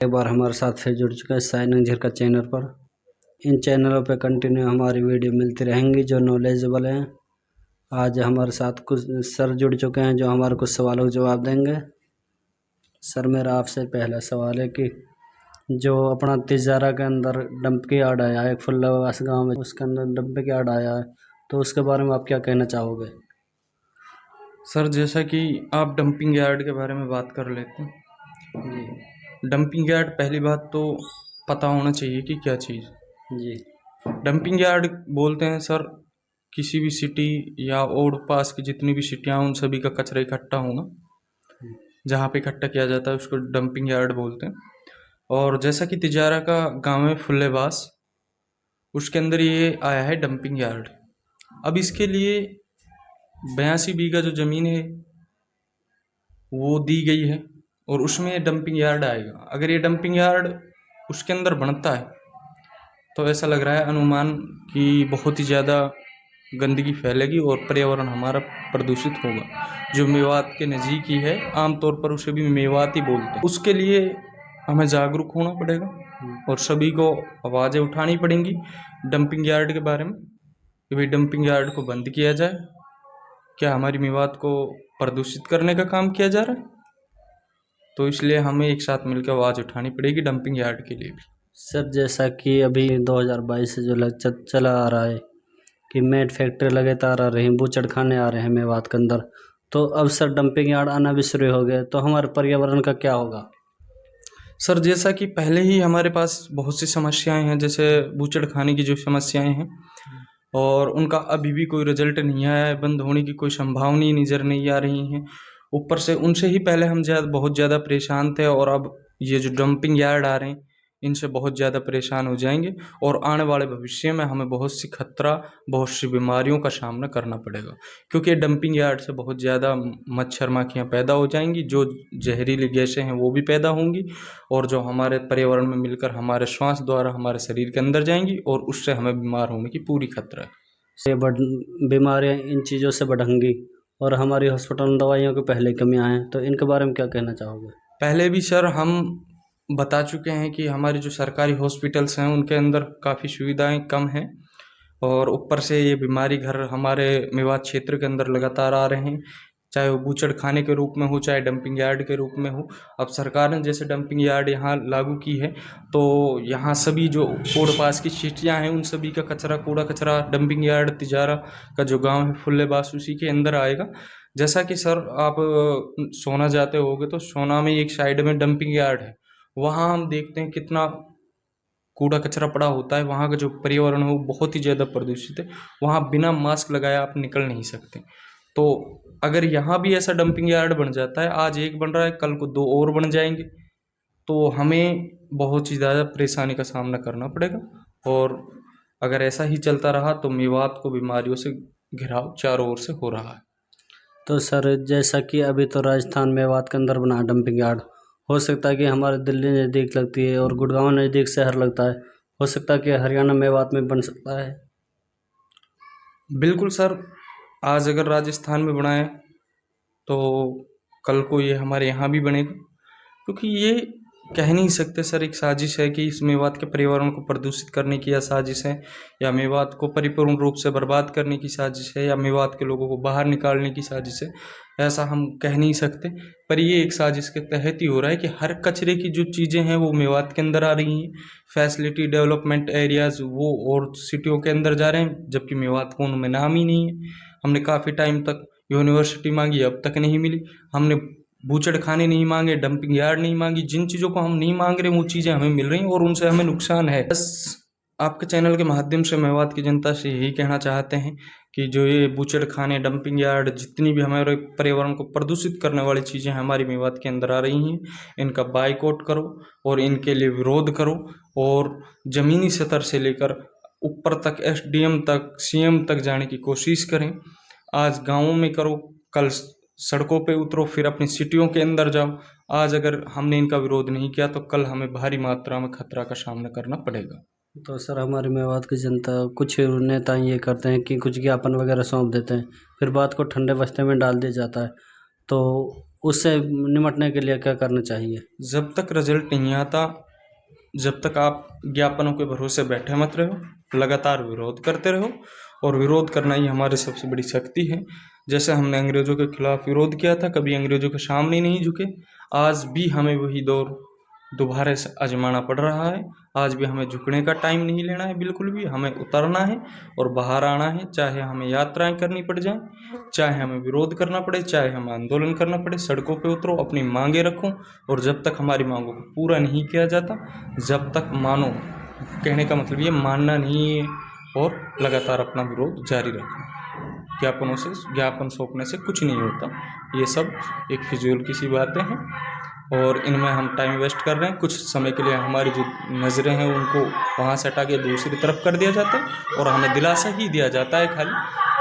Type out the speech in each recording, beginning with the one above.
एक बार हमारे साथ फिर जुड़ चुके हैं साइनिंग झिरका चैनल पर। इन चैनलों पर कंटिन्यू हमारी वीडियो मिलती रहेंगी जो नॉलेजेबल हैं। आज हमारे साथ कुछ सर जुड़ चुके हैं जो हमारे कुछ सवालों का जवाब देंगे। सर, मेरा आपसे पहला सवाल है कि जो अपना तिजारा के अंदर डंप यार्ड आया है फुल्लावास गाँव में, उसके अंदर डंप यार्ड आया है, तो उसके बारे में आप क्या कहना चाहोगे? सर, जैसा कि आप डंपिंग यार्ड के बारे में बात कर लेते हैं। जी डंपिंग यार्ड, पहली बात तो पता होना चाहिए कि क्या चीज़। जी डंपिंग यार्ड बोलते हैं सर किसी भी सिटी या और पास की जितनी भी सिटियाँ उन सभी का कचरा इकट्ठा होना, जहाँ पे इकट्ठा किया जाता है उसको डंपिंग यार्ड बोलते हैं। और जैसा कि तिजारा का गांव है फुल्लेबास, उसके अंदर ये आया है डंपिंग यार्ड। अब इसके लिए 82 बीघा जो ज़मीन है वो दी गई है और उसमें डंपिंग यार्ड आएगा। अगर ये डंपिंग यार्ड उसके अंदर बनता है तो ऐसा लग रहा है अनुमान कि बहुत ही ज़्यादा गंदगी फैलेगी और पर्यावरण हमारा प्रदूषित होगा। जो मेवात के नज़दीक ही है, आमतौर पर उसे भी मेवात ही बोलते हैं। उसके लिए हमें जागरूक होना पड़ेगा और सभी को आवाज़ें उठानी पड़ेंगी डंपिंग यार्ड के बारे में कि भाई डंपिंग यार्ड को बंद किया जाए। क्या हमारी मेवात को प्रदूषित करने का काम किया जा रहा है? तो इसलिए हमें एक साथ मिलकर आवाज़ उठानी पड़ेगी डंपिंग यार्ड के लिए भी। सर, जैसा कि अभी 2022 से जो चला आ रहा है कि मेड फैक्ट्री लगातार आ रही हैं, बूचड़ खाने आ रहे हैं मेवात के अंदर, तो अब सर डंपिंग यार्ड आना भी शुरू हो गए, तो हमारे पर्यावरण का क्या होगा? सर, जैसा कि पहले ही हमारे पास बहुत सी समस्याएं हैं, जैसे बूचड़ खाने की जो समस्याएं हैं और उनका अभी भी कोई रिजल्ट नहीं आया है, बंद होने की कोई संभावना ही नज़र नहीं आ रही हैं। ऊपर से उनसे ही पहले हम बहुत ज़्यादा परेशान थे और अब ये जो डंपिंग यार्ड आ रहे हैं इनसे बहुत ज़्यादा परेशान हो जाएंगे और आने वाले भविष्य में हमें बहुत सी खतरा, बहुत सी बीमारियों का सामना करना पड़ेगा, क्योंकि डंपिंग यार्ड से बहुत ज़्यादा मच्छर माखियाँ पैदा हो जाएंगी, जो जहरीली गैसें हैं वो भी पैदा होंगी और जो हमारे पर्यावरण में मिलकर हमारे श्वास द्वारा हमारे शरीर के अंदर जाएंगी और उससे हमें बीमार होने की पूरी खतरा है। ये बीमारियाँ इन चीज़ों से बढ़ेंगी और हमारी हॉस्पिटल में दवाइयों की पहले कमियाँ हैं, तो इनके बारे में क्या कहना चाहोगे? पहले भी सर हम बता चुके हैं कि हमारी जो सरकारी हॉस्पिटल्स हैं उनके अंदर काफ़ी सुविधाएं कम हैं और ऊपर से ये बीमारी घर हमारे मेवात क्षेत्र के अंदर लगातार आ रहे हैं, चाहे वो बूचड़ खाने के रूप में हो चाहे डंपिंग यार्ड के रूप में हो। अब सरकार ने जैसे डंपिंग यार्ड यहाँ लागू की है तो यहाँ सभी जो कोड पास की सिटियाँ हैं उन सभी का कूड़ा कचरा डंपिंग यार्ड तिजारा का जो गाँव है फुल्लेबास उसी के अंदर आएगा। जैसा कि सर आप सोना जाते होगे तो सोना में एक साइड में डंपिंग यार्ड है, वहाँ हम देखते हैं कितना कूड़ा कचरा पड़ा होता है। वहाँ का जो पर्यावरण है वो बहुत ही ज़्यादा प्रदूषित है, वहाँ बिना मास्क लगाए आप निकल नहीं सकते। तो अगर यहाँ भी ऐसा डंपिंग यार्ड बन जाता है, आज एक बन रहा है कल को 2 और बन जाएंगे, तो हमें बहुत ही ज़्यादा परेशानी का सामना करना पड़ेगा और अगर ऐसा ही चलता रहा तो मेवात को बीमारियों से घिराव चारों ओर से हो रहा है। तो सर, जैसा कि अभी तो राजस्थान मेवात के अंदर बना डंपिंग यार्ड, हो सकता है कि हमारे दिल्ली नज़दीक लगती है और गुड़गांव नज़दीक शहर लगता है, हो सकता है कि हरियाणा मेवात में बन सकता है। बिल्कुल सर, आज अगर राजस्थान में बनाए तो कल को ये हमारे यहाँ भी बनेगा, क्योंकि ये कह नहीं सकते सर एक साजिश है कि इस मेवात के पर्यावरण को प्रदूषित करने की या साजिश है या मेवात को परिपूर्ण रूप से बर्बाद करने की साजिश है या मेवात के लोगों को बाहर निकालने की साजिश है, ऐसा हम कह नहीं सकते। पर ये एक साजिश के तहत ही हो रहा है कि हर कचरे की जो चीज़ें हैं वो मेवात के अंदर आ रही हैं, फैसिलिटी डेवलपमेंट एरियाज़ वो और सिटियों के अंदर जा रहे हैं, जबकि मेवात को उनमें नाम ही नहीं है। हमने काफ़ी टाइम तक यूनिवर्सिटी मांगी, अब तक नहीं मिली। हमने बूचड़ खाने नहीं मांगे, डंपिंग यार्ड नहीं मांगी, जिन चीज़ों को हम नहीं मांग रहे वो चीज़ें हमें मिल रही हैं और उनसे हमें नुकसान है। बस आपके चैनल के माध्यम से मेवात की जनता से यही कहना चाहते हैं कि जो ये बूचड़ खाने, डंपिंग यार्ड, जितनी भी हमारे पर्यावरण को प्रदूषित करने वाली चीज़ें हमारी मेवात के अंदर आ रही हैं, इनका बाइकआउट करो और इनके लिए विरोध करो और ज़मीनी स्तर से लेकर ऊपर तक एसडीएम तक, सीएम तक जाने की कोशिश करें। आज गाँवों में करो, कल सड़कों पे उतरो, फिर अपनी सिटियों के अंदर जाओ। आज अगर हमने इनका विरोध नहीं किया तो कल हमें भारी मात्रा में खतरा का सामना करना पड़ेगा। तो सर, हमारे मेवात की जनता, कुछ नेता ये करते हैं कि कुछ ज्ञापन वगैरह सौंप देते हैं, फिर बात को ठंडे बस्ते में डाल दिया जाता है, तो उससे निपटने के लिए क्या करना चाहिए? जब तक रिजल्ट नहीं आता, जब तक आप ज्ञापनों के भरोसे बैठे मत रहो, लगातार विरोध करते रहो। और विरोध करना ही हमारी सबसे बड़ी शक्ति है। जैसे हमने अंग्रेज़ों के खिलाफ विरोध किया था, कभी अंग्रेज़ों के सामने नहीं झुके, आज भी हमें वही दौर दोबारा से आजमाना पड़ रहा है। आज भी हमें झुकने का टाइम नहीं लेना है, बिल्कुल भी हमें उतरना है और बाहर आना है। चाहे हमें यात्राएं करनी पड़ जाएं, चाहे हमें विरोध करना पड़े, चाहे हमें आंदोलन करना पड़े, सड़कों पे उतरो, अपनी मांगें रखो। और जब तक हमारी मांगों को पूरा नहीं किया जाता, जब तक मानो, कहने का मतलब ये मानना नहीं है, और लगातार अपना विरोध जारी रखना। ज्ञापन सौंपने से कुछ नहीं होता, ये सब एक फिजूल की सी बातें हैं और इनमें हम टाइम वेस्ट कर रहे हैं। कुछ समय के लिए हमारी जो नज़रें हैं उनको वहाँ से हटा के दूसरी तरफ कर दिया जाता है और हमें दिलासा ही दिया जाता है खाली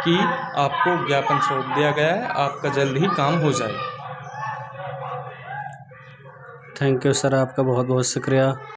कि आपको ज्ञापन सौंप दिया गया है, आपका जल्द ही काम हो जाएगा। थैंक यू सर, आपका बहुत बहुत शुक्रिया।